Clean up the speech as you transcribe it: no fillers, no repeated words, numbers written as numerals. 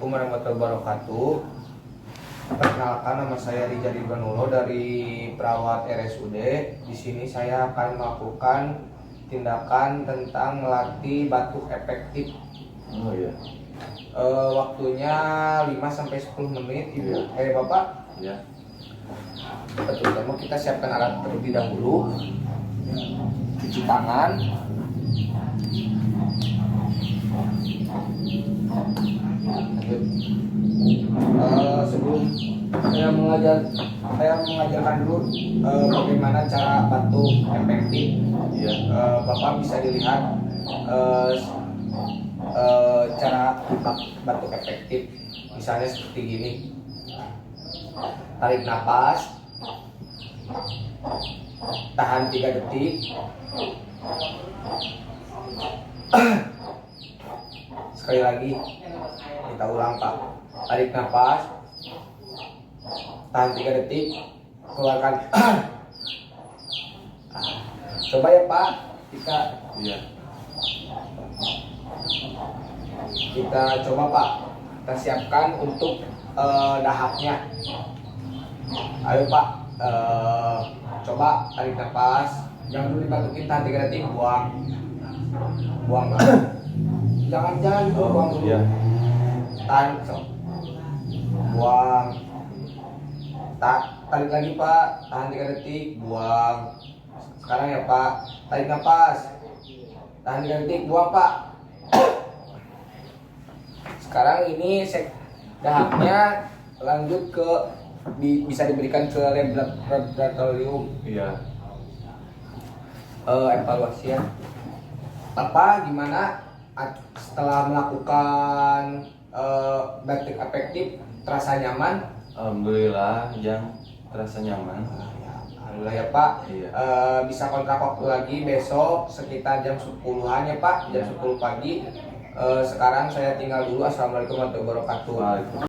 Assalamualaikum warahmatullahi wabarakatuh. Perkenalkan, nama saya Rijal Ibanulo dari perawat RSUD. Di sini saya akan melakukan tindakan tentang melatih batuk efektif. Oh iya. Waktunya 5-10 menit, Ibu. Bapak. Iya. Pertama kita siapkan alat terlebih dahulu. Cuci tangan. Sebelum saya mengajarkan dulu bagaimana cara batuk efektif. Iya. Bapak bisa dilihat cara batuk efektif, misalnya seperti gini. Tarik nafas, tahan 3 detik. Sekali lagi, kita ulang, Pak. Tarik nafas, tahan 3 detik, keluarkan. Coba ya, Pak. Iya. Kita coba, Pak. Kita siapkan untuk dahaknya. Ayo, Pak. Coba tarik nafas. Jangan dulu dibatukin, tahan 3 detik, buang. Buang, Pak. Jangan itu, buang dulu. Iya. Tahan, buang. Tarik lagi, Pak. Tahan 3 detik, buang. Sekarang ya, Pak. Tarik nafas. Tahan 3 detik, buang, Pak. Sekarang ini dahaknya lanjut ke bisa diberikan ke laboratorium. Iya. Evaluasi ya. Apa gimana setelah melakukan batuk efektif, terasa nyaman? Alhamdulillah, Jang, terasa nyaman. Alhamdulillah ya, Pak. Iya. Bisa kontrak waktu lagi besok sekitar jam 10-an ya, Pak, jam 10 pagi. Sekarang saya tinggal dulu. Assalamualaikum warahmatullahi wabarakatuh. Waalaikumsalam.